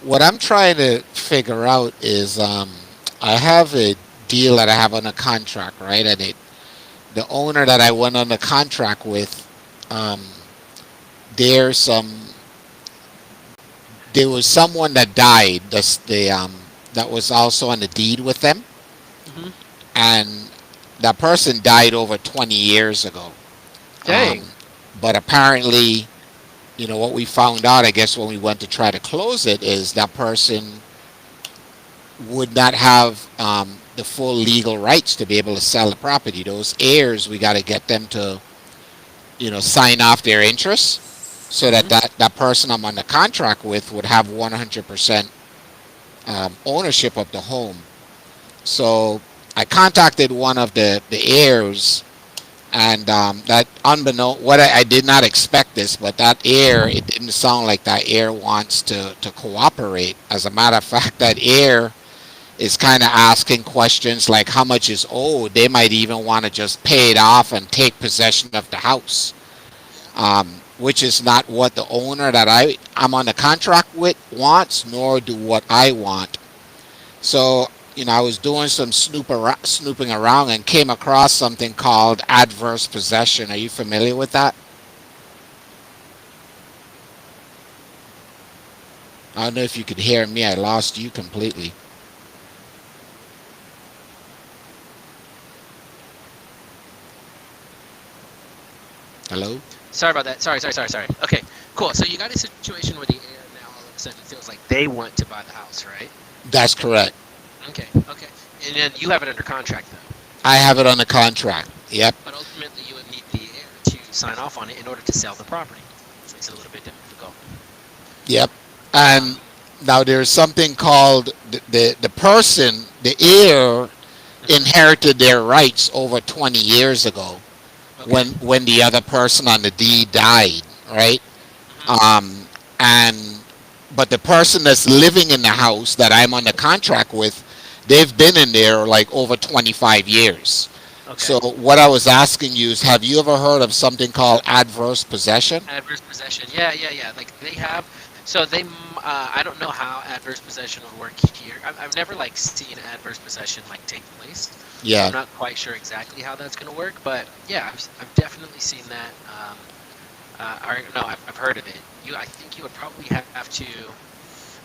what I'm trying to figure out is I have a deal that I have on a contract, right? And the owner that I went on the contract with, um, there's some there was someone that died. That was also on the deed with them, Hmm. and that person died over 20 years ago. Um, Dang. but apparently, what we found out, I guess, when we went to try to close it, is that person would not have the full legal rights to be able to sell the property. Those heirs, we got to get them to, sign off their interests so that Hmm. that person I'm on the contract with would have 100% ownership of the home. So I contacted one of the heirs, and that unbeknown, I did not expect this, but that heir, it didn't sound like that heir wants to cooperate. As a matter of fact, that heir is kind of asking questions like how much is owed. They might even want to just pay it off and take possession of the house, which is not what the owner that I'm on the contract with wants, nor do what I want. So, I was doing some snooping around and came across something called adverse possession. Are you familiar with that? I don't know if you could hear me. I lost you completely. Hello? Sorry about that. Sorry. Okay, cool. So you got a situation where the heir now all of a sudden feels like they want to buy the house, right? That's correct. Okay. And then you have it under contract though. I have it on the contract. Yep. But ultimately, you would need the heir to sign off on it in order to sell the property. Which makes it a little bit difficult. Yep. Um, And now there's something called the person, the heir, mhm. inherited their rights over 20 years ago Okay. when the other person on the deed died, right? Hmm. Um, and but the person that's living in the house that I'm on the contract with, they've been in there like over 25 years. Okay. So what I was asking you is, have you ever heard of something called adverse possession? Adverse possession. Yeah. Like they have. So they. I don't know how adverse possession would work here. I've never like seen adverse possession like take place, so I'm Yeah. not quite sure exactly how that's going to work. But yeah, I've definitely seen that. Or no, I've heard of it. I think you would probably have to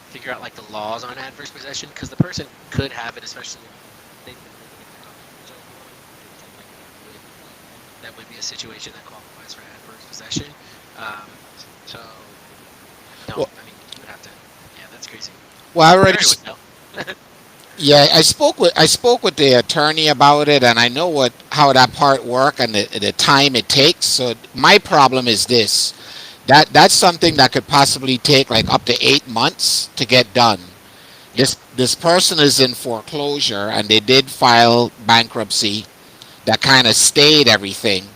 figure out like the laws on adverse possession because the person could have it, especially if they've been living in the house for so long. Like that would be a situation that qualifies for adverse possession. Um, so no, Well, I mean you would have to. Yeah, that's crazy. well, I already Terry would know. Yeah, I spoke with the attorney about it, and I know what how that part work and the time it takes. So my problem is this: that's something that could possibly take like up to 8 months to get done. Yeah. This person is in foreclosure, and they did file bankruptcy that kind of stayed everything.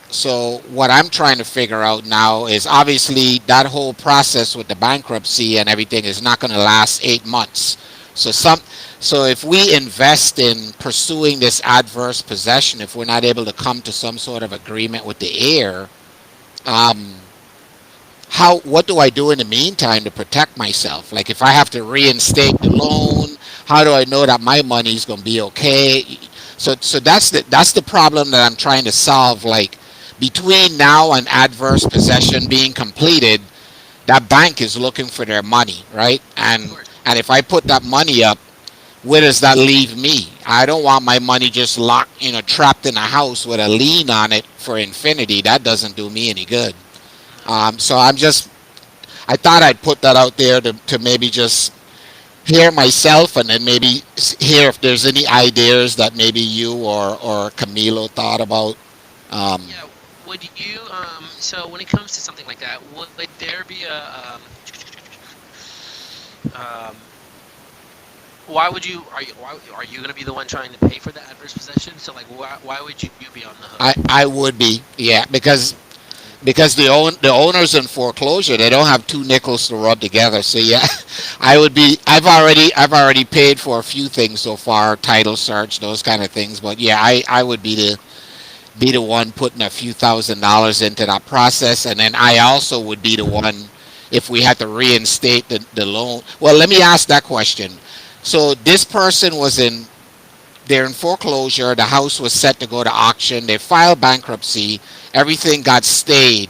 So what I'm trying to figure out now is obviously that whole process with the bankruptcy and everything is not going to last 8 months. So some so if we invest in pursuing this adverse possession, if we're not able to come to some sort of agreement with the heir, um, how what do I do in the meantime to protect myself? Like if I have to reinstate the loan, how do I know that my money is going to be okay? So that's the problem that I'm trying to solve. Like between now and adverse possession being completed, that bank is looking for their money, right? Of And course. and if I put that money up, where does that leave me? I don't want my money just locked, trapped in a house with a lien on it for infinity. That doesn't do me any good. Hmm. So I thought I'd put that out there to maybe just hear myself, and then maybe hear if there's any ideas that maybe you or Camilo thought about. Um, Yeah. Would you? So when it comes to something like that, would there be a um, why would you why are you going to be the one trying to pay for the adverse possession? So like why would you be on the hook? I would be, yeah, because the owners in foreclosure, they don't have two nickels to rub together. So yeah, I would be. I've already paid for a few things so far, title search, those kind of things. But yeah, I would be the one putting a few $1,000s into that process, and then I also would be the one if we had to reinstate the loan. Well, let me ask that question. So this person was in they're in foreclosure. The house was set to go to auction. They filed bankruptcy. Everything got stayed.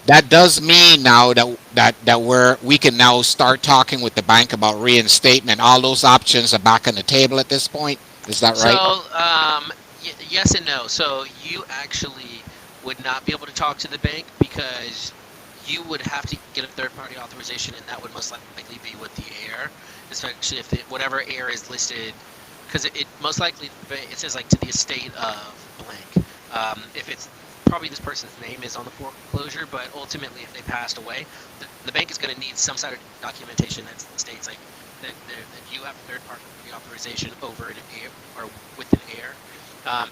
That does mean now that we can now start talking with the bank about reinstatement. All those options are back on the table at this point. Is that So, right? yes and no. So you actually would not be able to talk to the bank because you would have to get a third-party authorization, and that would most likely be with the heir, especially if whatever heir is listed, because it most likely it says like to the estate of blank. If it's probably this person's name is on the foreclosure, but ultimately if they passed away, the bank is going to need some sort of documentation that states like that you have third-party authorization over an heir or with an heir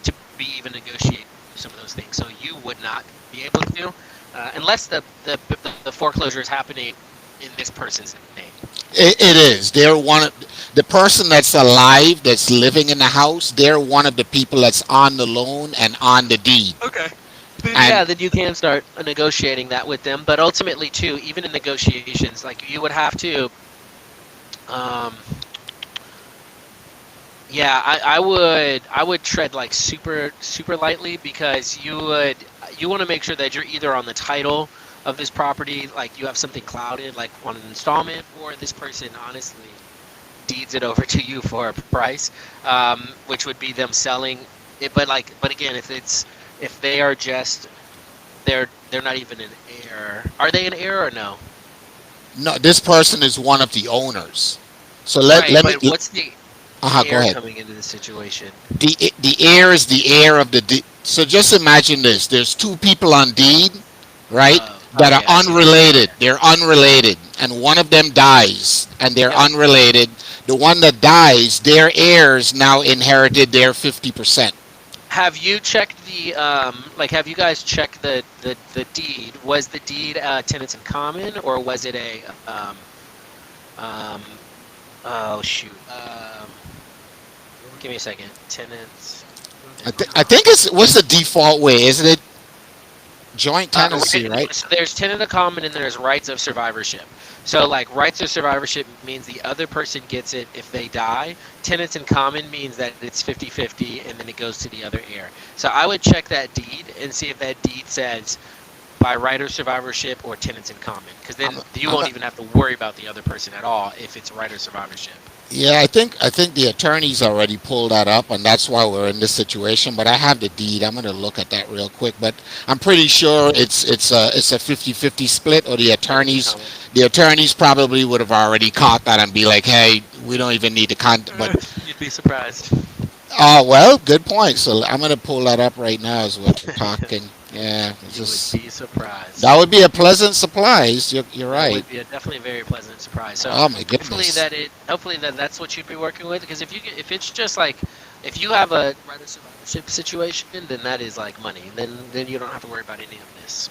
to be even negotiate some of those things. So you would not be able to, unless the foreclosure is happening in this person's name. It is. They're one of the person that's alive that's living in the house. They're one of the people that's on the loan and on the deed. Okay. Then, And yeah, then you can start negotiating that with them. But ultimately, too, even in negotiations, like you would have to, um, yeah, I would tread like super lightly because you want to make sure that you're either on the title of this property, like you have something clouded, like on an installment, or this person honestly deeds it over to you for a price, which would be them selling it. But again, if they are just they're not even an heir. Are they an heir or no? no, this person is one of the owners. So Right, let me. but what's the Go heir ahead. coming into the situation? The heir is the heir of the deed. So just imagine this: there's two people on deed, right? That are Okay, I see what you're saying. unrelated. They're unrelated, and one of them dies, and they're Yep. unrelated. The one that dies, their heirs now inherited their 50%. Have you checked have you guys checked the deed? Was the deed tenants in common or was it a um oh shoot. Give me a second. Tenants in I think common. it's what's the default way? Isn't it joint tenancy, Right, right? so there's tenant in common and there's rights of survivorship. So like rights of survivorship means the other person gets it if they die. Tenants in common means that it's 50-50 and then it goes to the other heir. So I would check that deed and see if that deed says by right of survivorship or tenants in common, because then I'm, you I'm, won't even have to worry about the other person at all if it's right of survivorship. yeah, I think the attorneys already pulled that up, and that's why we're in this situation. But I have the deed. I'm gonna look at that real quick. But I'm pretty sure it's a 50-50 split, or Tenants in common. the attorneys probably would have already caught that and be like, hey, we don't even need to but You'd be surprised. well, good point. So I'm gonna pull that up right now as we're talking. Yeah, it's You would just be surprised. that would be a pleasant surprise. You're That right. would be definitely a very pleasant surprise. So Oh my hopefully goodness. that's what you'd be working with. Because if it's just like if you have a right of survivorship situation, then that is like money. Then you don't have to worry about any of this.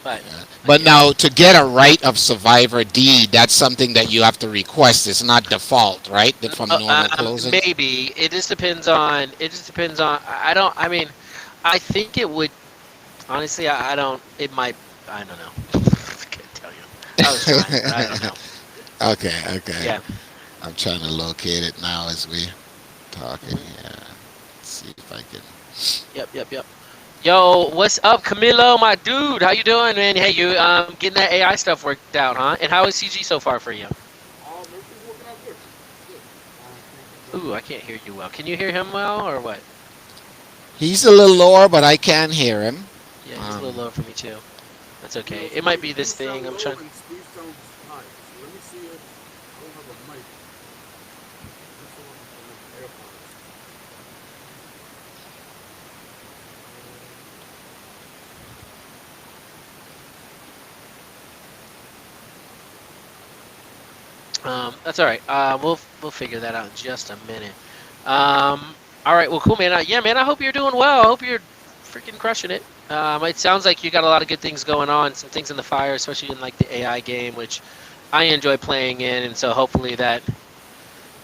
But But again, now to get a right of survivor deed, that's something that you have to request. It's not default, right? That from normal closings. maybe it just depends on I don't. I mean, I think it would honestly. I don't. It might. I don't know. I can't tell you. I was trying, but I don't know. Okay, okay. Yeah. I'm trying to locate it now as we talking. Yeah. Let's see if I can. Yep. Yep. Yep. Yo, what's up, Camilo, my dude? How you doing, man? Hey, you getting that AI stuff worked out, huh? And how is CG so far for you? Everything's working out good. Good. Can't Ooh, complain. I can't hear you well. Can you hear him well, or what? He's a little lower, but I can hear him. Yeah, he's a Um, little low for me too. That's You okay. know, It might be you this sound thing. I'm low trying. and Steve sounds high. So let me see if I don't have a mic. This one and then AirPods. That's all right. We'll figure that out in just a minute. All right. Well, cool, man. Yeah, man. I hope you're doing well. I hope you're freaking crushing it. It sounds like you got a lot of good things going on. Some things in the fire, especially in like the AI game, which I enjoy playing in, and so hopefully that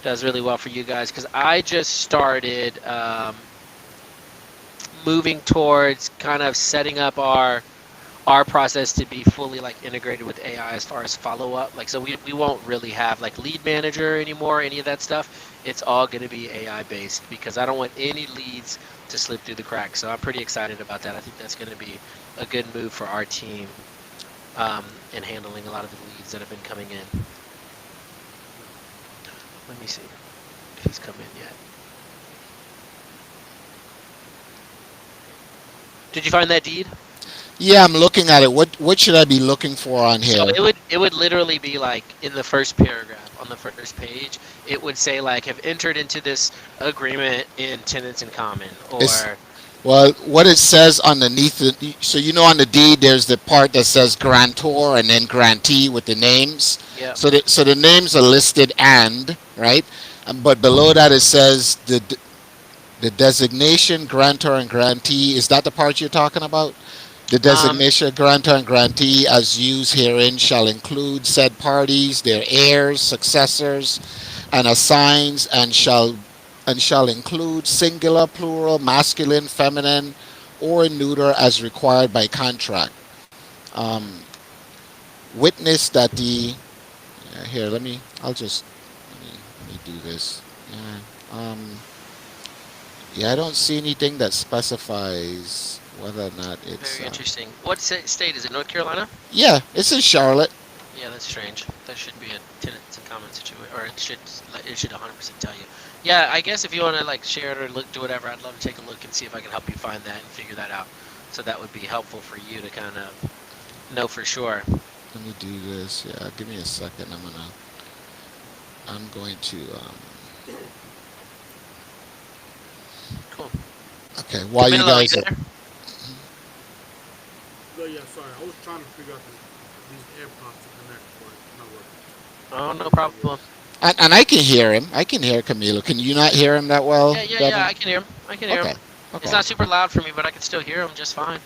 does really well for you guys. Because I just started moving towards kind of setting up our process to be fully like integrated with AI as far as follow up. Like, so we won't really have like lead manager anymore, any of that stuff. It's all going to be AI based because I don't want any leads to slip through the cracks. So I'm pretty excited about that. I think that's going to be a good move for our team in handling a lot of the leads that have been coming in. Let me see if he's come in yet. Did you find that deed? Yeah, I'm looking at it. What should I be looking for on So here? it would literally be like in the first paragraph on the first page, it would say like have entered into this agreement in tenants in common It's or Well, what it says underneath it, so you know on the deed there's the part that says grantor and then grantee with the names. yep. So the names are listed and right, but below that it says the designation grantor and grantee. Is that the part you're talking about? The Um, designation grantor and grantee as used herein shall include said parties, their heirs, successors, and assigns, and shall include singular, plural, masculine, feminine, or neuter as required by contract. Um, Witness that the here. Let me do this. Yeah. Yeah. I don't see anything that specifies whether or not it's. Very interesting. What state is it? North Carolina? Yeah, it's in Charlotte. Yeah, that's strange. That should be a tenants in common situation, or it should 100% tell you. Yeah, I guess if you want to like share it or look do whatever, I'd love to take a look and see if I can help you find that and figure that out. So that would be helpful for you to kind of know for sure. Let me do this. Yeah, give me a second. I'm going to. Cool. Okay, while you Camilo, you guys are. there? No, yeah, sorry. I was trying to figure out these AirPods to connect, but it's not working. Oh, no But yeah. problem. And I can hear him. I can hear Camilo. Can you not hear him that well, Yeah. Devin? I can hear him. I can hear him. Okay. It's Okay. not super loud for me, but I can still hear him just fine.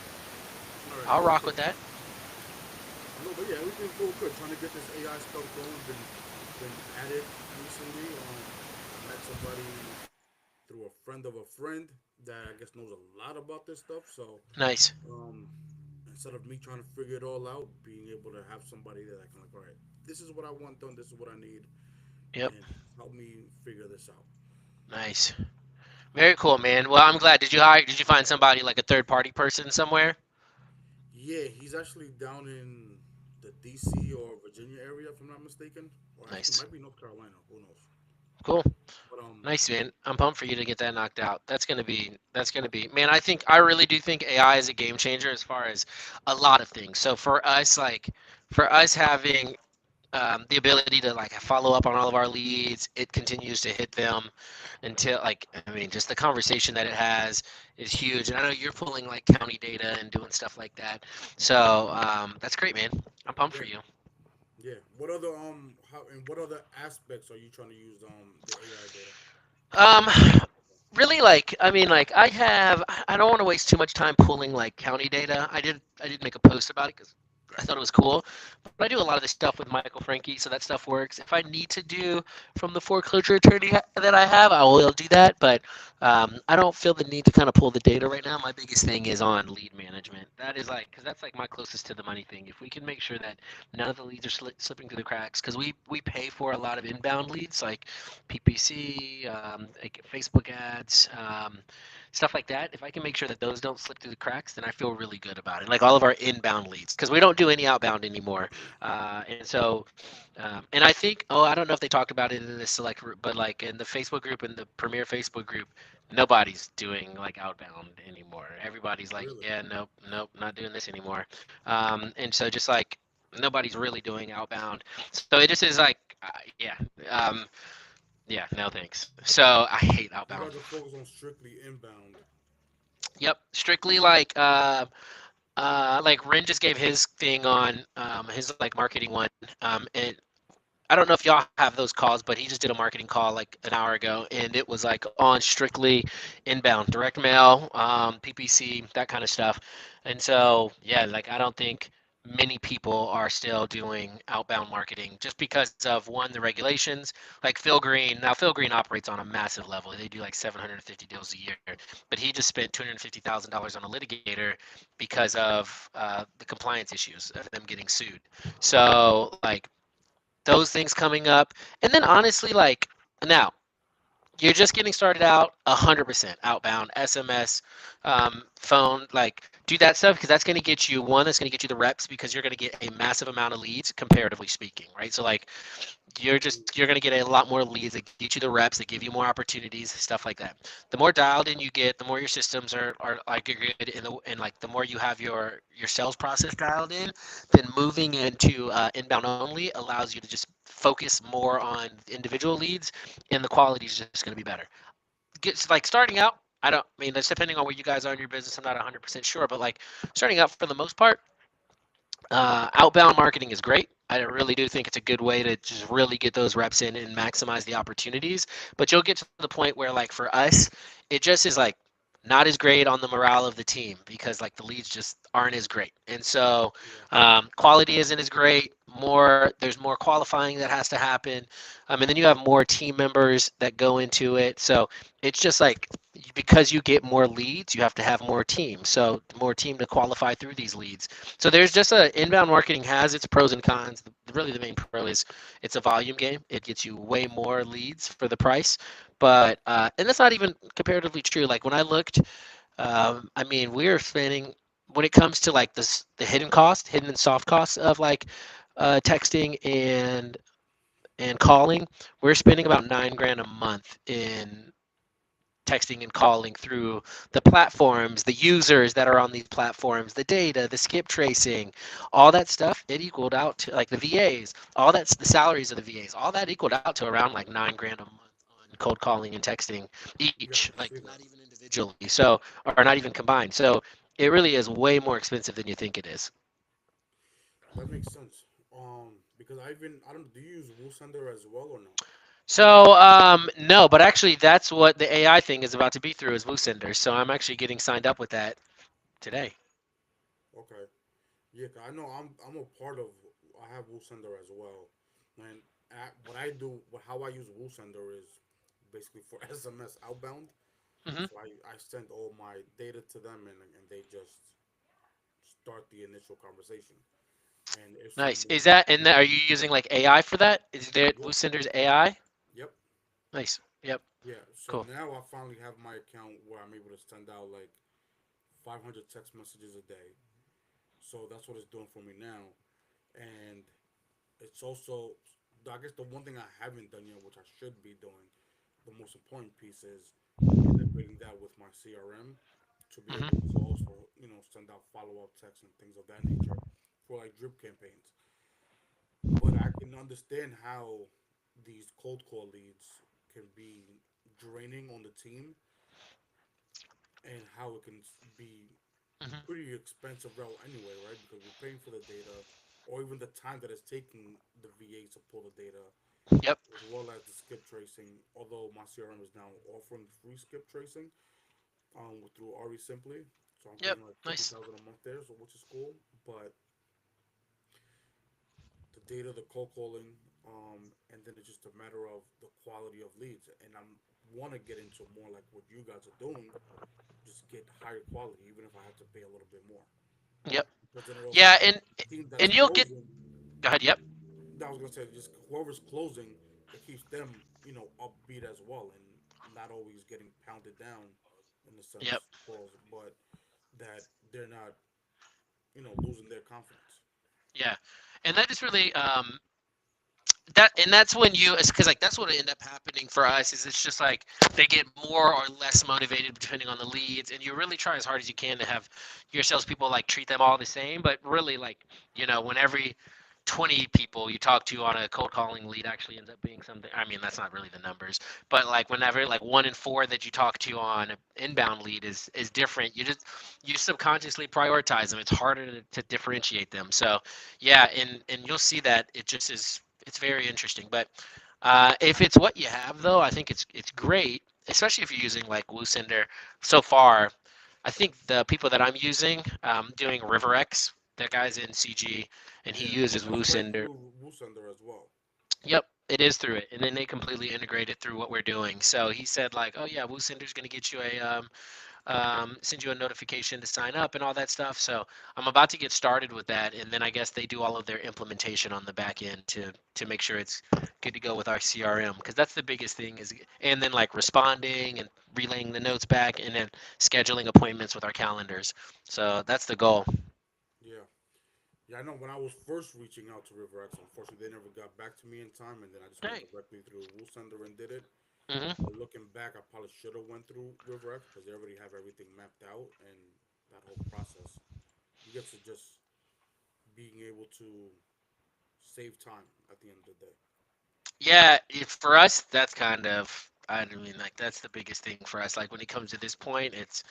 All right, I'll cool, rock cool. with that. No, but yeah, everything's going good. Trying to get this AI stuff going. Been at it recently. I met somebody through a friend of a friend that I guess knows a lot about this stuff. So Nice. um, instead of me trying to figure it all out, being able to have somebody that I can like, all right, this is what I want done. This is what I need, Yep. and help me figure this out. Nice. Very cool, man. Well, I'm glad. Did you find somebody like a third party person somewhere? Yeah, he's actually down in the DC or Virginia area, if I'm not mistaken, or actually Nice. might be North Carolina. Who knows? Cool. But Nice, man. I'm pumped for you to get that knocked out. That's gonna be man, I really do think AI is a game changer as far as a lot of things. So for us having the ability to like follow up on all of our leads, it continues to hit them until like I mean just the conversation that it has is huge. And I know you're pulling like county data and doing stuff like that. So that's great, man. I'm pumped yeah, for you. yeah. What other how and what other aspects are you trying to use the AI data? Um, really like I mean like I don't want to waste too much time pulling like county data. I did make a post about it because I thought it was cool. But I do a lot of this stuff with Michael Frankie, so that stuff works. If I need to do from the foreclosure attorney that I have, I will do that. But I don't feel the need to kind of pull the data right now. My biggest thing is on lead management. That is like because that's like my closest to the money thing. If we can make sure that none of the leads are slipping through the cracks, because we pay for a lot of inbound leads like PPC, like Facebook ads, stuff like that. If I can make sure that those don't slip through the cracks, then I feel really good about it. Like all of our inbound leads, because we don't do any outbound anymore. And I think, oh, I don't know if they talked about it in this select group, but like in the Facebook group, in the premier Facebook group, nobody's doing like outbound anymore. Everybody's like, Really? yeah, nope, not doing this anymore. And so just like nobody's really doing outbound. So it just is like, yeah. Yeah, no thanks. So I hate You outbound. guys are focused on strictly inbound. Yep, strictly like Ren just gave his thing on his like marketing one. And I don't know if y'all have those calls, but he just did a marketing call like an hour ago, and it was like on strictly inbound, direct mail, PPC, that kind of stuff. And so yeah, like I don't think. many people are still doing outbound marketing just because of one, the regulations. Like Phil Green, now Phil Green operates on a massive level. They do like 750 deals a year, but he just spent $250,000 on a litigator because of the compliance issues of them getting sued. So like those things coming up, and then honestly, like now you're just getting started out 100% outbound SMS, phone, like do that stuff because that's going to get you one, that's going to get you the reps because you're going to get a massive amount of leads comparatively speaking, right? So like you're going to get a lot more leads that get you the reps, that give you more opportunities, stuff like that. The more dialed in you get, the more your systems are like good, and like the more you have your sales process dialed in, then moving into inbound only allows you to just focus more on individual leads, and the quality is just going to be better. Gets like starting out, I mean, that's depending on where you guys are in your business. I'm not 100% sure, but like starting out for the most part, outbound marketing is great. I really do think it's a good way to just really get those reps in and maximize the opportunities. But you'll get to the point where, like for us, it just is like not as great on the morale of the team because like the leads just aren't as great, and so Yeah. quality isn't as great. There's more qualifying that has to happen, and then you have more team members that go into it. So it's just like because you get more leads, you have to have more team. So more team to qualify through these leads. So there's just a inbound marketing has its pros and cons. Really, the main pro is it's a volume game. It gets you way more leads for the price, but and that's not even comparatively true. Like when I looked, I mean, we're spending when it comes to like this the hidden and soft costs of like texting and calling, we're spending about 9 grand a month in texting and calling through the platforms, the users that are on these platforms, the data, the skip tracing, all that stuff, it equaled out to like the VAs, all that's the salaries of the VAs, all that equaled out to around like 9 grand a month on cold calling and texting Yeah, each, I like see that. not even individually. So, or not even combined. So it really is way more expensive than you think it is. That makes sense. Because I don't. Do you use WooSender as well or no? So no, but actually that's what the AI thing is about to be through is WooSender. So I'm actually getting signed up with that today. Okay. Yeah, 'cause I know I'm a part of. I have WooSender as well, and what I do, how I use WooSender is basically for SMS outbound. Hmm. So I send all my data to them, and they just start the initial conversation. And if Nice. someone, Is that and are you using like AI for that? Is there yep, WooSender's AI? yep, Nice. Yep. yeah. So Cool. now I finally have my account where I'm able to send out like 500 text messages a day. So that's what it's doing for me now, and it's also, I guess, the one thing I haven't done yet, which I should be doing, the most important piece is integrating that with my CRM to be able to Hmm. also, send out follow up texts and things of that nature for like drip campaigns. But I can understand how these cold call leads can be draining on the team and how it can be Hmm. pretty expensive route anyway, right? Because we're paying for the data or even the time that it's taking the VAs to pull the data, Yep. as well as the skip tracing. Although my CRM is now offering free skip tracing through Ari Simply, so I'm Yep. getting like fifty Nice. thousand a month there, so which is cool. But the data, the cold calling, and then it's just a matter of the quality of leads. And I want to get into more like what you guys are doing, just get higher quality, even if I have to pay a little bit more. Yep. Because then it also Yeah, keeps the team that's and you'll get closing. go ahead. Yep. I was gonna say, just whoever's closing, it keeps them, upbeat as well, and not always getting pounded down in the Yep. sense calls, but that they're not, losing their confidence. Yeah. And that is really that and that's when you because like that's what ended up happening for us is it's just like they get more or less motivated depending on the leads, and you really try as hard as you can to have your salespeople like treat them all the same, but really like when every 20 people you talk to on a cold calling lead actually ends up being something. I mean, that's not really the numbers, but like whenever like 1 in 4 that you talk to on an inbound lead is different, you subconsciously prioritize them. It's harder to differentiate them. So yeah, and you'll see that it just is it's very interesting. But if it's what you have, though, I think it's great, especially if you're using like WooSender. So far, I think the people that I'm using doing RiverX, That guy's in CG, and he Yeah, uses that's right WooSender. through WooSender as well. Yep, it is through it, and then they completely integrate it through what we're doing. So he said like, oh yeah, WooSender's going to get you a send you a notification to sign up and all that stuff. So I'm about to get started with that, and then I guess they do all of their implementation on the back end to make sure it's good to go with our CRM, because that's the biggest thing is, and then like responding and relaying the notes back, and then scheduling appointments with our calendars. So that's the goal. Yeah. Yeah, I know when I was first reaching out to RiverX, unfortunately they never got back to me in time, and then I just went Hey. directly through WooSender and did it. Hmm. But looking back, I probably should have went through RiverX because they already have everything mapped out, and that whole process, you get to just being able to save time at the end of the day. Yeah, for us, that's kind of, I mean, like that's the biggest thing for us. Like when it comes to this point, it's,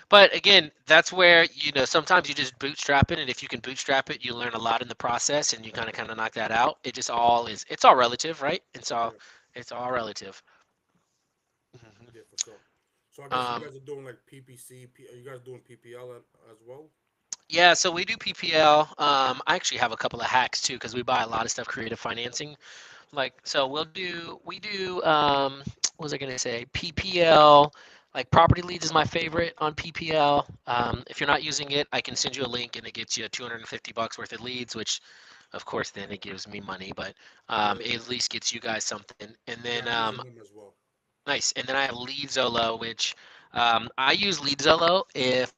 but again, that's where, sometimes you just bootstrap it, and if you can bootstrap it, you learn a lot in the process, and you kind of knock that out. It just all is, it's all relative, right? Yeah, It's all relative. Mhm. yeah, for sure. So I guess you Um, guys are doing like PPC. Are you guys doing PPL as well? yeah, so we do PPL. I actually have a couple of hacks too, because we buy a lot of stuff creative financing. Like, so we do, what was I gonna say? PPL, like property leads is my favorite on PPL. If you're not using it, I can send you a link and it gets you 250 bucks worth of leads, which of course then it gives me money, but Yeah, it at least gets you guys something. And yeah, then I'm using him as well. nice. And then I have LeadZolo, which I use LeadZolo if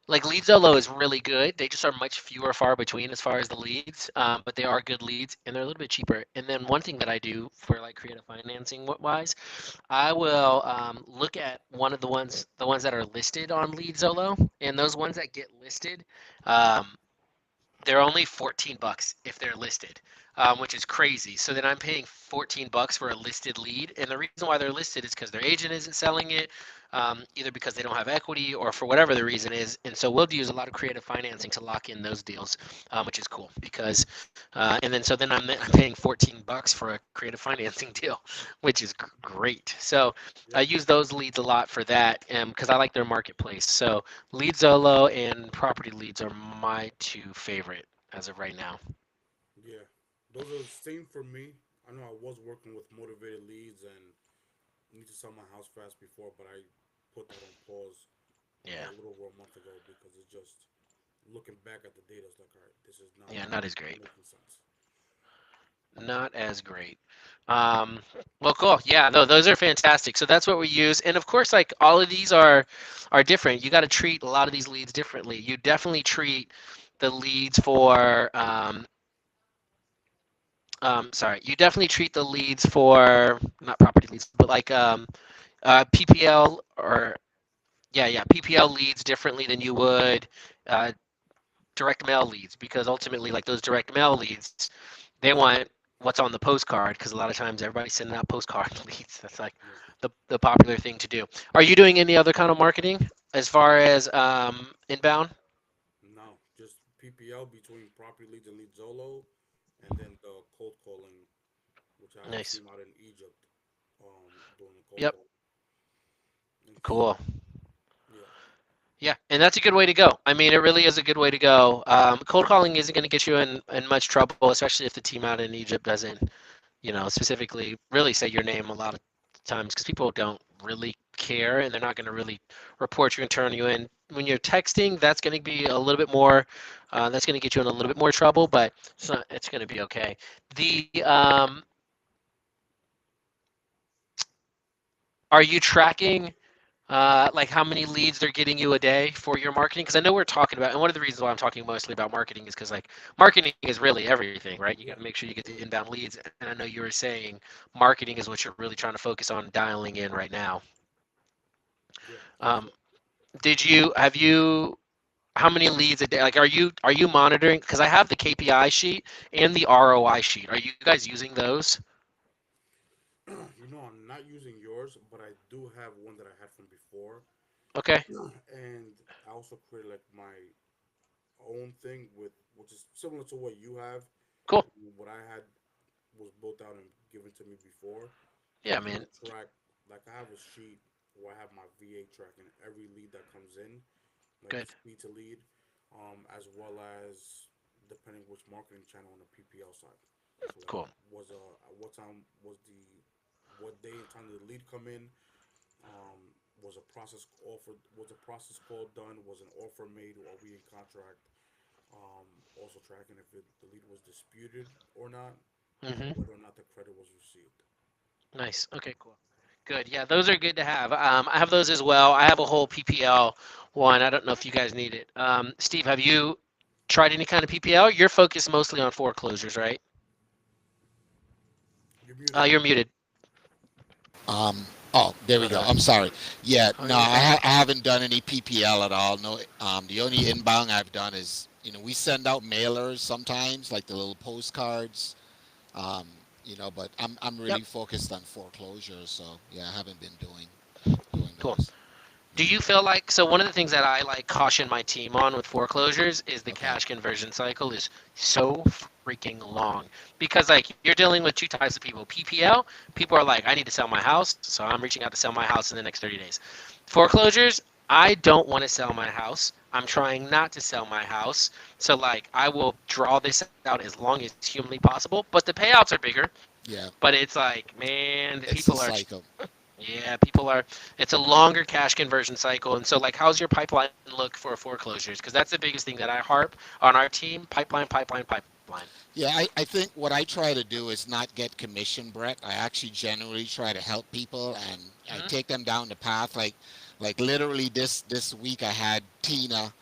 like LeadZolo is really good. They just are much fewer far between as far as the leads, but they are good leads and they're a little bit cheaper. And then one thing that I do for like creative financing wise, I will look at the ones that are listed on LeadZolo, and those ones that get listed, um, they're only 14 bucks if they're listed, which is crazy. So then I'm paying 14 bucks for a listed lead, and the reason why they're listed is because their agent isn't selling it, either because they don't have equity or for whatever the reason is. And so we'll use a lot of creative financing to lock in those deals, which is cool because, and then so then I'm paying 14 bucks for a creative financing deal, which is great. So I Yeah, use those leads a lot for that, because I like their marketplace. So LeadZolo and Property Leads are my two favorite as of right now. yeah. Those are the same for me. I know I was working with motivated leads and need to sell my house fast before, but I put that on pause Yeah, a little over a month ago because it's just looking back at the data. It's like, all right, this is not yeah, not as great. making sense. Not as great. Um, well, cool. Yeah, no, those are fantastic. So that's what we use, and of course, like all of these are different. You got to treat a lot of these leads differently. You definitely treat the leads for sorry, you definitely treat the leads for not property leads, but like PPL or yeah, PPL leads differently than you would uh, direct mail leads, because ultimately, like those direct mail leads, they want what's on the postcard, because a lot of times everybody's sending out postcard leads. That's like Yeah. the popular thing to do. Are you doing any other kind of marketing as far as inbound? No, just PPL between property leads and lead Zolo, and then the cold calling, which I have a Nice. team out in Egypt, doing the cold Yep. call. It's Cool. yeah, Yeah, and that's a good way to go. I mean, it really is a good way to go. Cold calling isn't going to get you in much trouble, especially if the team out in Egypt doesn't, specifically really say your name a lot of times, because people don't really care and they're not going to really report you and turn you in. When you're texting, that's going to be a little bit more, that's going to get you in a little bit more trouble, but it's going to be okay. The Are you tracking like how many leads they're getting you a day for your marketing? Because I know we're talking about, and one of the reasons why I'm talking mostly about marketing is because like marketing is really everything, right? You got to yeah, make sure you get the inbound leads, and I know you were saying marketing is what you're really trying to focus on dialing in right now. yeah, for Um, sure. have you how many leads a day? Like, are you monitoring? Because I have the KPI sheet and the ROI sheet. Are you guys using those? You know, I'm not using yours, but I do have one that I had from before, Okay, and I also created like my own thing with which is similar to what you have. cool. What I had was built out and given to me before, so I Yeah, kind man. of track. Like I have a sheet where I have my VA tracking every lead that comes in, like the Good. speed to lead. as well as depending which marketing channel on the PPL side. So like, Cool. was at what time was the what day and time did the lead come in? Was a process offered? Was a process call done? Was an offer made? Are we in contract? Also tracking if the lead was disputed or not, and Hmm. whether or not the credit was received. Nice. Okay, cool. Good. Yeah, those are good to have. I have those as well. I have a whole PPL one. I don't know if you guys need it. Steve, have you tried any kind of PPL? You're focused mostly on foreclosures, right? You're muted. You're muted. Oh, there we go. Okay. I'm sorry. Yeah, Oh, no, you're good. I haven't done any PPL at all. No, the only inbound I've done is, we send out mailers sometimes, like the little postcards. Um, but I'm Yep. really focused on foreclosures, so yeah, I haven't been doing Cool. those. Do you feel like so one of the things that I like caution my team on with foreclosures is the Okay. cash conversion cycle is so freaking long because like you're dealing with two types of people. PPL, people are like I need to sell my house, so I'm reaching out to sell my house in the next 30 days. Foreclosures, I don't want to sell my house. I'm trying not to sell my house. So like I will draw this out as long as humanly possible, but the payouts are bigger, Yeah, but it's like man, the it's a people are cycle. yeah, people are. It's a longer cash conversion cycle, and so like, how's your pipeline look for foreclosures? Because that's the biggest thing that I harp on our team: pipeline, pipeline, pipeline. Yeah, I think what I try to do is not get commission, Brett. I actually generally try to help people, and I Hmm. take them down the path. Like literally this week, I had Tina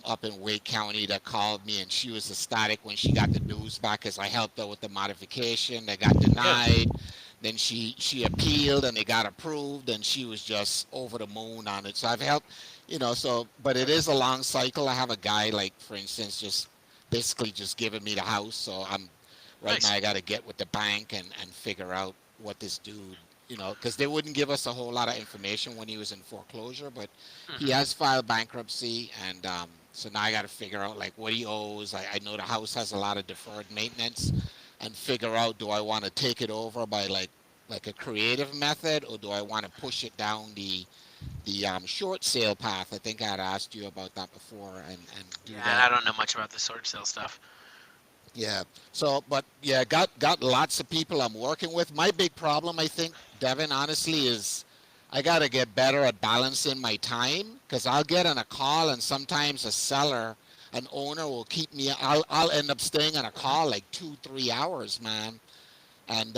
up in Wake County that called me, and she was ecstatic when she got the news back because I helped her with the modification. They got Yeah, denied. Then she appealed, and they got approved, and she was just over the moon on it. So I've helped, but it is a long cycle. I have a guy, like, for instance, just basically just giving me the house. So I'm right now. nice. I got to get with the bank and figure out what this dude, because they wouldn't give us a whole lot of information when he was in foreclosure, but he Hmm. has filed bankruptcy, and so now I got to figure out like what he owes. I know the house has a lot of deferred maintenance, and figure out, do I want to take it over by like a creative method, or do I want to push it down the short sale path? I think I had asked you about that before, and do Yeah, and that. I don't know much about the sword sale stuff. Yeah. So, but yeah, got lots of people I'm working with. My big problem, I think, Devin, honestly, is I got to get better at balancing my time because I'll get on a call, and sometimes a seller, an owner will keep me. I'll end up staying on a call like 2, 3 hours, man. And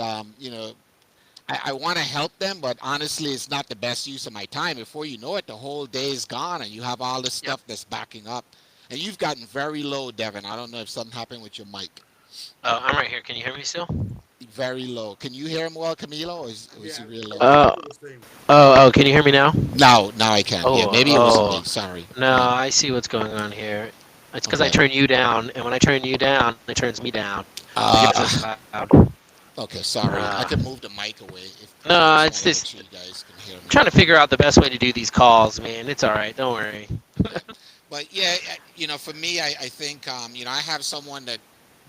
I want to help them, but honestly, it's not the best use of my time. Before you know it, the whole day is gone, and you have all this Yep. stuff that's backing up. And you've gotten very low, Devin. I don't know if something happened with your mic. Oh, I'm right here. Can you hear me still? Very low. Can you hear him well, Camilo, or is Yeah, he real low? it's Oh, still the same. oh. Can you hear me now? Now I can. Yeah, Oh, maybe it was me. oh. Sorry. No, Yeah. I see what's going on here. It's because I Okay. turn you down, and when I turn you down, it turns me down. Yours is Uh, loud. okay. Sorry. I Uh, can move the mic away if I no, just it's want to make this. sure you guys can hear I'm me. trying to figure out the best way to do these calls, man. It's all right. Don't worry. Yeah. But yeah, for me, I think, I have someone that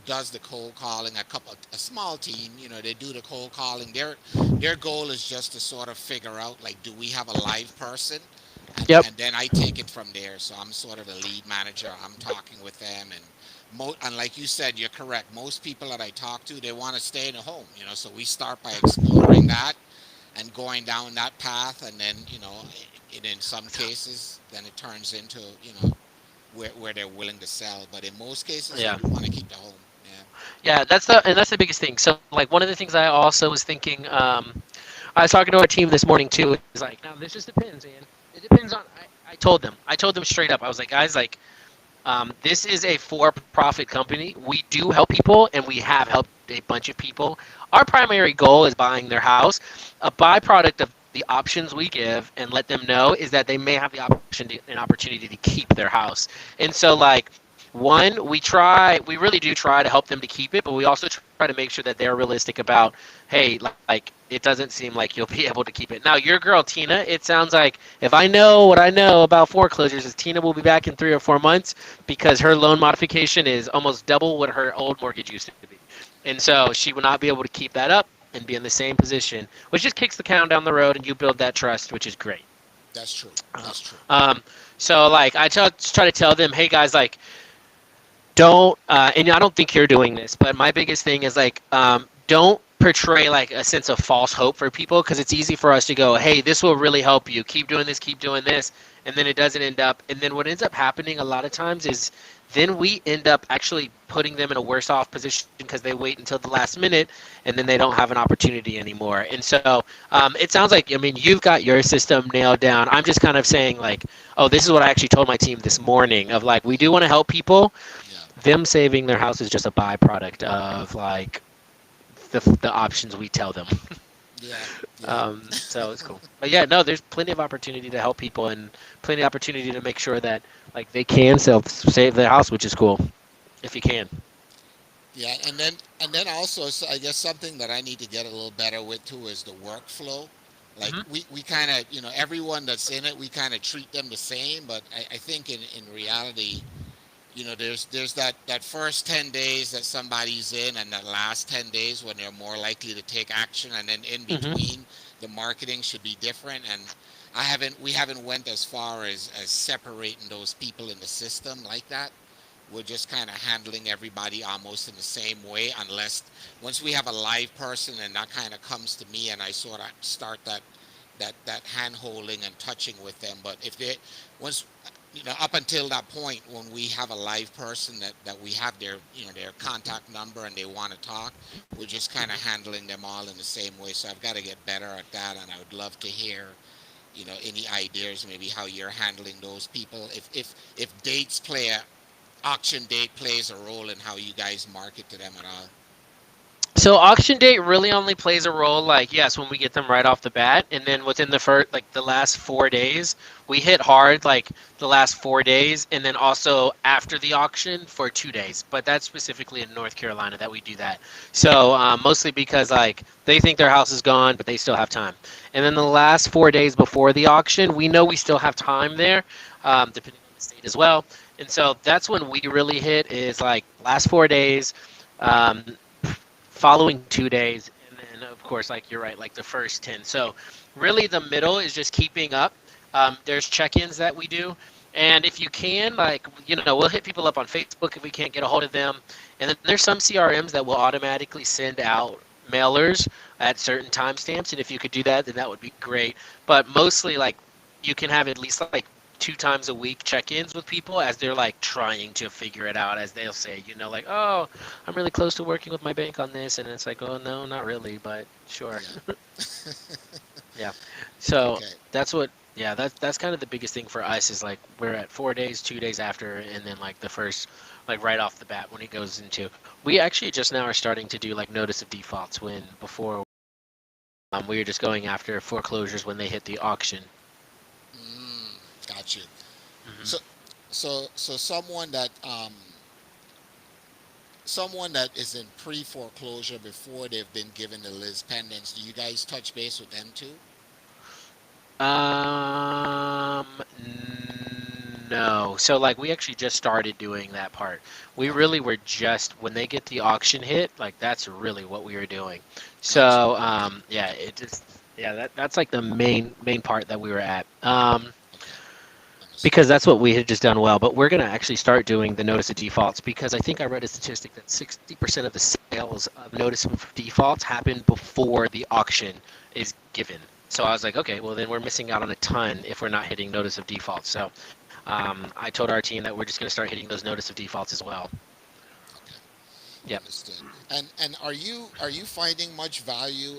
does the cold calling, a small team, they do the cold calling. Their goal is just to sort of figure out, like, do we have a live person? Yep. And then I take it from there. So I'm sort of the lead manager. I'm talking with them, and like you said, you're correct. Most people that I talk to, they want to stay in a home, so we start by exploring that and going down that path, and then, and in some cases, then it turns into, where they're willing to sell. But in most cases, they Yeah. do want to keep the home. Yeah. Yeah. That's the biggest thing. So like one of the things I also was thinking. I was talking to our team this morning too. It's like now this just depends, man. It depends on. I told them. I told them straight up. I was like, guys, like this is a for-profit company. We do help people, and we have helped a bunch of people. Our primary goal is buying their house. A byproduct of the options we give and let them know is that they may have the option to, an opportunity to keep their house. And so, like, one, we really do try to help them to keep it, but we also try to make sure that they're realistic about, hey, like, it doesn't seem like you'll be able to keep it. Now, your girl Tina, it sounds like if I know what I know about foreclosures, is Tina will be back in 3 or 4 months because her loan modification is almost double what her old mortgage used to be. And so she will not be able to keep that up and be in the same position, which just kicks the count down the road and you build that trust, which is great. That's true. Uh, That's true. so like try to tell them, hey guys, like don't and I don't think you're doing this, but my biggest thing is like don't portray like a sense of false hope for people because it's easy for us to go, hey, this will really help you, keep doing this, and then it doesn't end up, and then what ends up happening a lot of times is then we end up actually putting them in a worse off position because they wait until the last minute and then they don't have an opportunity anymore. And so it sounds like, I mean, you've got your system nailed down. I'm just kind of saying like, oh, this is what I actually told my team this morning of like, we do want to help people. Yeah. Them saving their house is just a byproduct of like the options we tell them. Yeah. Yeah. So it's cool. But yeah, no, there's plenty of opportunity to help people and plenty of opportunity to make sure that like they can save their house, which is cool if you can. Yeah, and then also, so I guess something that I need to get a little better with too is the workflow. Like Hmm. we kind of, everyone that's in it, we kind of treat them the same, but I think in reality, there's that first 10 days that somebody's in, and that last 10 days when they're more likely to take action, and then in Hmm. between, the marketing should be different. And we haven't went as far as separating those people in the system like that. We're just kind of handling everybody almost in the same way, unless once we have a live person and that kind of comes to me and I sort of start that hand holding and touching with them. But if they once up until that point when we have a live person that we have their contact number and they want to talk, we're just kind of handling them all in the same way. So I've got to get better at that, and I would love to hear any ideas, maybe how you're handling those people, if dates play a auction date plays a role in how you guys market to them at all. So auction date really only plays a role like yes when we get them right off the bat, and then within the first like the last 4 days we hit hard like the last 4 days, and then also after the auction for 2 days. But that's specifically in North Carolina that we do that. So mostly because like they think their house is gone, but they still have time. And then the last 4 days before the auction, we know we still have time there, depending on the state as well. And so that's when we really hit is like last 4 days. Um, Following 2 days, and then of course, like you're right, like the first 10. So really, the middle is just keeping up. There's check-ins that we do, and if you can, like we'll hit people up on Facebook if we can't get a hold of them, and then there's some CRMs that will automatically send out mailers at certain timestamps, and if you could do that, then that would be great. But mostly, like you can have at least like 2 times a week check-ins with people as they're like trying to figure it out, as they'll say, like, oh, I'm really close to working with my bank on this, and it's like, oh no, not really, but sure. Yeah. Yeah. So Okay. that's what. Yeah, that's kind of the biggest thing for us is like we're at 4 days, 2 days after, and then like the first, like right off the bat when it goes into. We actually just now are starting to do like notice of defaults when before we were just going after foreclosures when they hit the auction. Mm, got you. Hmm. So, so someone that is in pre-foreclosure before they've been given the Liz pendants, do you guys touch base with them too? Um, no. So like we actually just started doing that part. We Okay. really were just when they get the auction hit, like that's really what we were doing. Got you. So Okay. yeah, it just yeah, that's like the main part that we were at. Okay. Understood. Because that's what we had just done well. But we're going to actually start doing the notice of defaults because I think I read a statistic that 60% of the sales of notice of defaults happen before the auction is given. So I was like, okay, well then we're missing out on a ton if we're not hitting notice of defaults. So I told our team that we're just going to start hitting those notice of defaults as well. Okay. Yep. Understood. And are you finding much value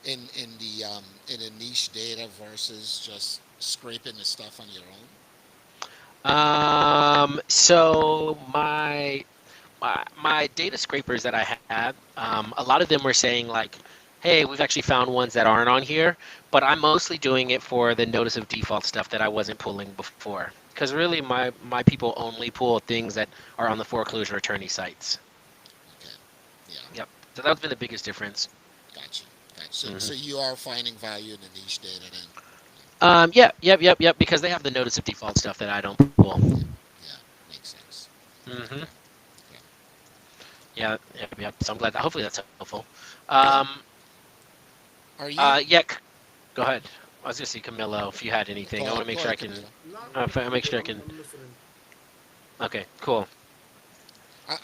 in the niche data versus just scraping the stuff on your own? So my data scrapers that I had, a lot of them were saying like, "Hey, we've actually found ones that aren't on here," but I'm mostly doing it for the notice of default stuff that I wasn't pulling before. Because really, my people only pull things that are on the foreclosure attorney sites. Okay. Yeah. Yep. So that's been the biggest difference. Gotcha. Gotcha. So Hmm. you are finding value in the niche data then? Yep. Because they have the notice of default stuff that I don't pull. Yeah. Yeah. Makes sense. Hmm. Okay. Okay. Yep. So I'm glad that hopefully that's helpful. Yeah. Um, Are you yeah. Go ahead. I was gonna see Camilo if you had anything. I want to make Go sure I ahead, can. Camilo. No, no, If I I'm make good. sure I can. I'm listening. Okay, cool.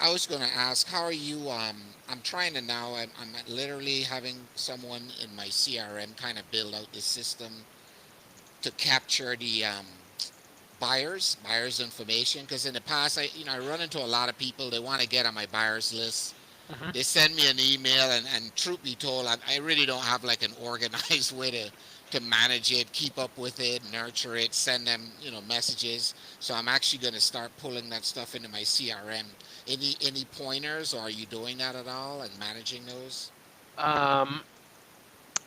I was going to ask, how are you? I'm trying to now. I'm literally having someone in my CRM kind of build out this system to capture the buyers information, because in the past I run into a lot of people. They want to get on my buyers list. Hmm. They send me an email, and truth be told, I really don't have like an organized way to manage it, keep up with it, nurture it, send them messages. So I'm actually going to start pulling that stuff into my CRM. Any pointers, or are you doing that at all and managing those? Um,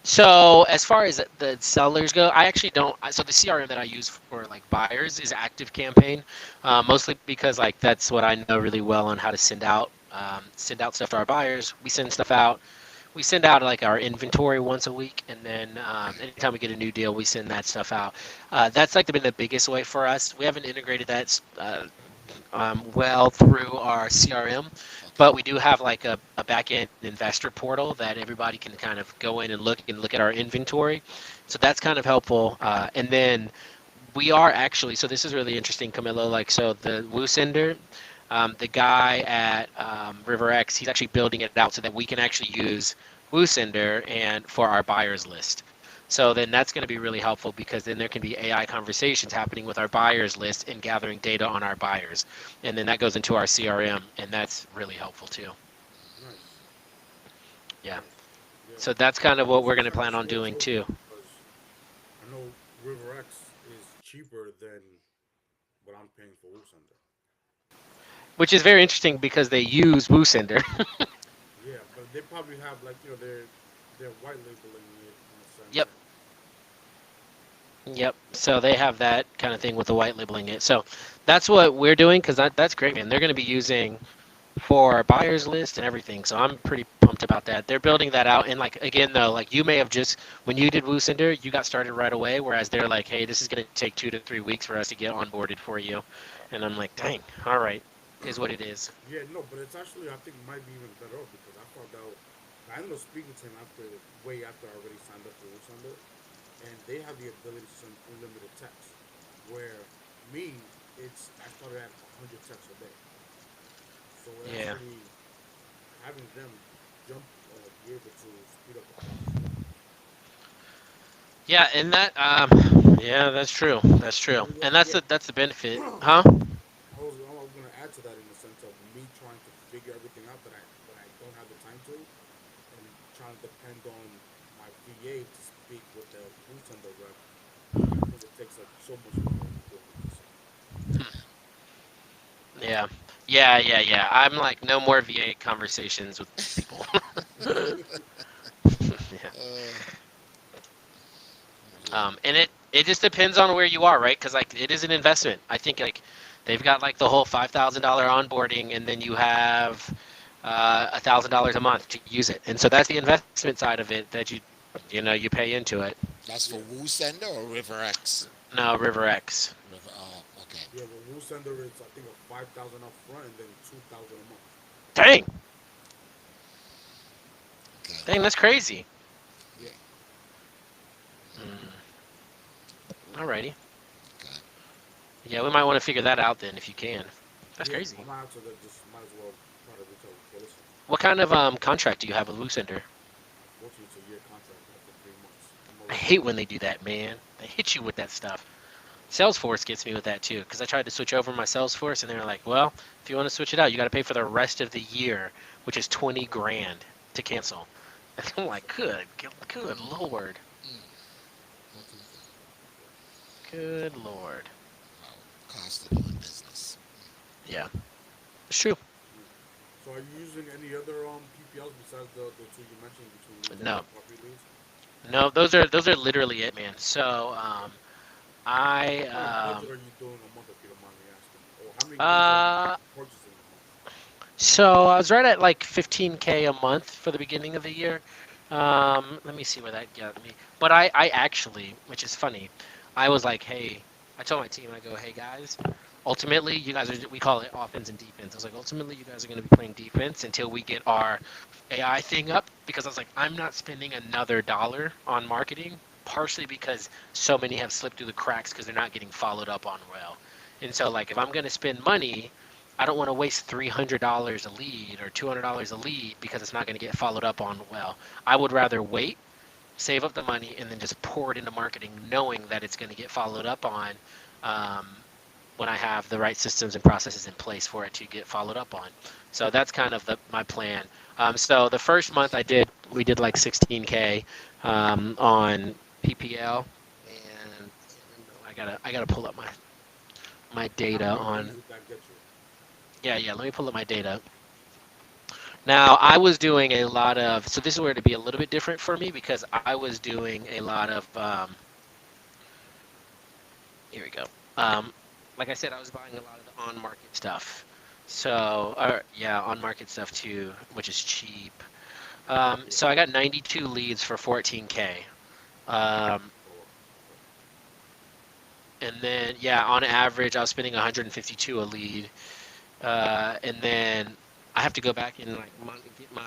so as far as the sellers go, I actually don't. So the CRM that I use for like buyers is Active Campaign, mostly because like that's what I know really well on how to send out stuff to our buyers. We send stuff out. We send out like our inventory once a week, and then anytime we get a new deal, we send that stuff out. That's like been the biggest way for us. We haven't integrated that well through our CRM, Okay. but we do have like a back end investor portal that everybody can kind of go in and look at our inventory. So that's kind of helpful. And then we are actually, so this is really interesting, Camilo. Like, so the WooSender, the guy at RiverX, he's actually building it out so that we can actually use WooSender and for our buyers list. So then that's going to be really helpful because then there can be AI conversations happening with our buyers list and gathering data on our buyers. And then that goes into our CRM, and that's really helpful too. Nice, Yeah. nice. Yeah, So that's kind of what this we're is going to kind of plan on smooth doing moving too, because I know RiverX is cheaper than what I'm paying for Woosender. which is very interesting because they use WooSender. Yeah, but they probably have like they're white labeling it in a sense, Yep. and Yep. So they have that kind of thing with the white labeling it. So that's what we're doing because that's great, man. They're going to be using for our buyers list and everything. So I'm pretty pumped about that. They're building that out. And like again though, like you may have just when you did WooSender, you got started right away. Whereas they're like, hey, this is going to take 2 to 3 weeks for us to get onboarded for you. And I'm like, dang, all right, is what it is. yeah, no, but it's actually I think might be even better off because I found out I ended up speaking to him after way after I already signed up for Woosender, and they have the ability to send unlimited text. Where me, it's I started at 100 texts a day, so it Yeah. actually having them jump be able to speed up the process a lot. Yeah, and that yeah, that's true. That's true. And And yeah, that's the benefit, huh? I was gonna add to that in the sense of me trying to figure everything out that I don't have the time to, and trying to depend on my VA to speak with the Woosender rep. I think it takes up so much more than doing it myself. Yeah. Yeah. I'm like no more VA conversations with people. Yeah. Uh, yeah. And it just depends on where you are, right? Because like it is an investment. I think like they've got like the whole $5,000 onboarding, and then you have $1,000 a month to use it, and so that's the investment side of it that you pay into it. That's for Yeah, Woo Sender or RiverX? No, RiverX. River. Oh, okay. yeah, but Woosender is I think a 5,000 up front and then 2,000 a month. Dang, Okay. dang, that's crazy. Yeah, Mm, alrighty. Okay. Yeah, we might want to figure that out then if you can. That's yeah. crazy. I might have to just might as well try to reach out. Okay, listen. What kind of contract do you have with Lucenter? Unfortunately, it's a year contract after 3 months. I'm I already hate paying. when they do that, man. They hit you with that stuff. Salesforce gets me with that too because I tried to switch over my Salesforce and they're like, well, if you want to switch it out, you got to pay for the rest of the year, which is 20 grand to cancel. And I'm like, good lord, Mm, That's insane. good lord. wow. Cost of doing business. Yeah, it's true. Yeah. So, are you using any other PPLs besides the two you mentioned between Louisiana No, and Property Leads? no, those are literally it, man. So I What kind of budget are you doing a month, if you don't mind me asking? Or how many leads are you uh purchasing a month? so I was right at like 15K a month for the beginning of the year. Let me see where that got me. But I actually, which is funny, I was like, hey, I told my team, I go, hey guys, ultimately you guys are, we call it offense and defense. I was like, ultimately you guys are going to be playing defense until we get our AI thing up because I was like, I'm not spending another dollar on marketing partially because so many have slipped through the cracks because they're not getting followed up on well. And so, like, if I'm going to spend money, I don't want to waste $300 a lead or $200 a lead because it's not going to get followed up on well. I would rather wait, save up the money, and then just pour it into marketing, knowing that it's going to get followed up on um, when I have the right systems and processes in place for it to get followed up on. So that's kind of my plan. So the first month we did like 16K on PPL, and I gotta pull up my How data many on. leads did that get you? Yeah, let me pull up my data. Now I was doing a lot of, so this is where to be a little bit different for me because I was doing a lot of here we go. Um, like I said, I was buying a lot of the on market stuff. So, yeah, on market stuff too, which is cheap. Yeah. So I got 92 leads for 14K. Um, Oh, wow. Okay. and then, yeah, on average, I was spending 152 a lead. And then I have to go back and like get my.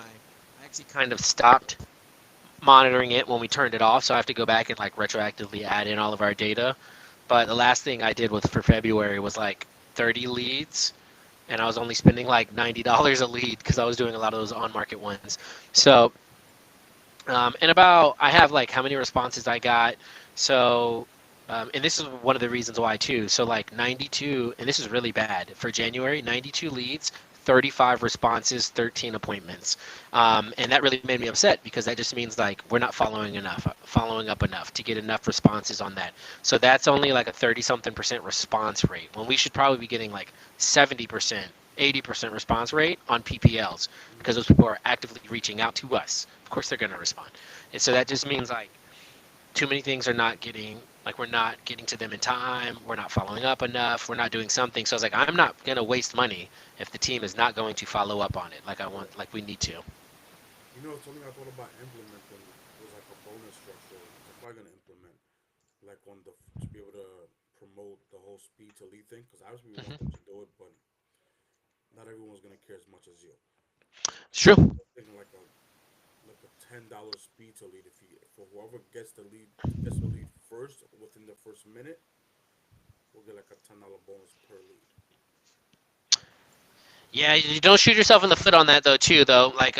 I actually kind of stopped monitoring it when we turned it off, so I have to go back and like retroactively add in all of our data. But the last thing I did with for February was like 30 leads, and I was only spending like $90 a lead because I was doing a lot of those on market ones. So, and about I have like how many responses I got. So, and this is one of the reasons why too. So like 92, and this is really bad for January. 92 leads, 35 responses, 13 appointments, and that really made me upset because that just means like we're not following up enough to get enough responses on that. So that's only like a 30 something percent response rate when we should probably be getting like 70%. 80% response rate on PPLs because those people are actively reaching out to us. Of course, they're going to respond. And so that just means like too many things are not getting, like, we're not getting to them in time. We're not following up enough. We're not doing something. So I was like, I'm not going to waste money if the team is not going to follow up on it like I Yeah. want, like we need to. Something I thought about implementing was like a bonus structure, which I'm probably gonna implement, like on to be able to promote the whole speed to lead thing. Because obviously we want them Hmm. to do it, but not everyone's gonna care as much as you. It's true. Thinking like a $10 speed to lead. If you for whoever gets the lead first within the first minute, we'll get like a $10 bonus per lead. Yeah, you don't shoot yourself in the foot on that though, too, though. Like,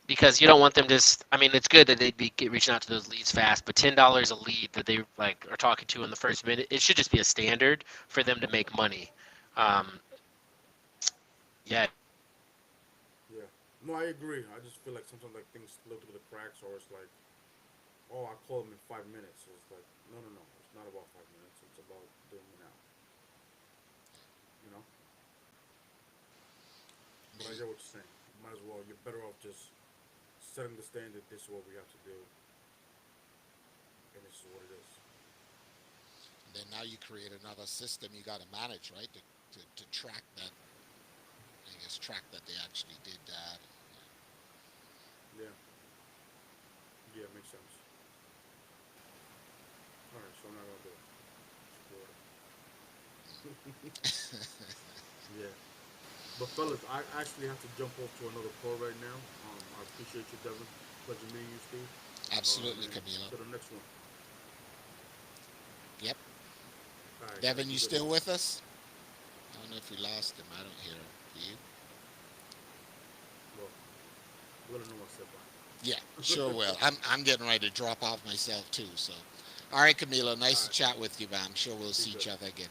because you don't want them to. I mean, it's good that they'd be reaching out to those leads fast, but $10 a lead that they like are talking to in the first minute, it should just be a standard for them to make money. Um, yeah, Yeah. No, I agree. I just feel like sometimes like things slip through the cracks, or it's like, oh, I call them in 5 minutes. So it's like, no, no, no. It's not about 5 minutes. It's about doing it now. You know. But I Me. get what you're saying. You might as well. You're better off just setting the standard. This is what we have to do, and this is what it is. Then now you create another system you got to manage, right? To track that, I guess, track that they actually did that. Yeah. Yeah, makes sense. All right, so I'm not gonna do it. Screw it. Yeah. But fellas, I actually have to jump off to another call right now. I appreciate you, Devin. Pleasure meeting you, Steve. Absolutely, And Camilo. to the next one. Yep. All right, guys. Devin, Be you good still now. with us? I don't know if we lost him. I don't hear him. Do you? Well, let him know I said Yeah, bye. sure will. I'm getting ready to drop off myself too. So, all right, Camilo. All Nice to right. chat with you, man. I'm sure we'll Be see good. each other again.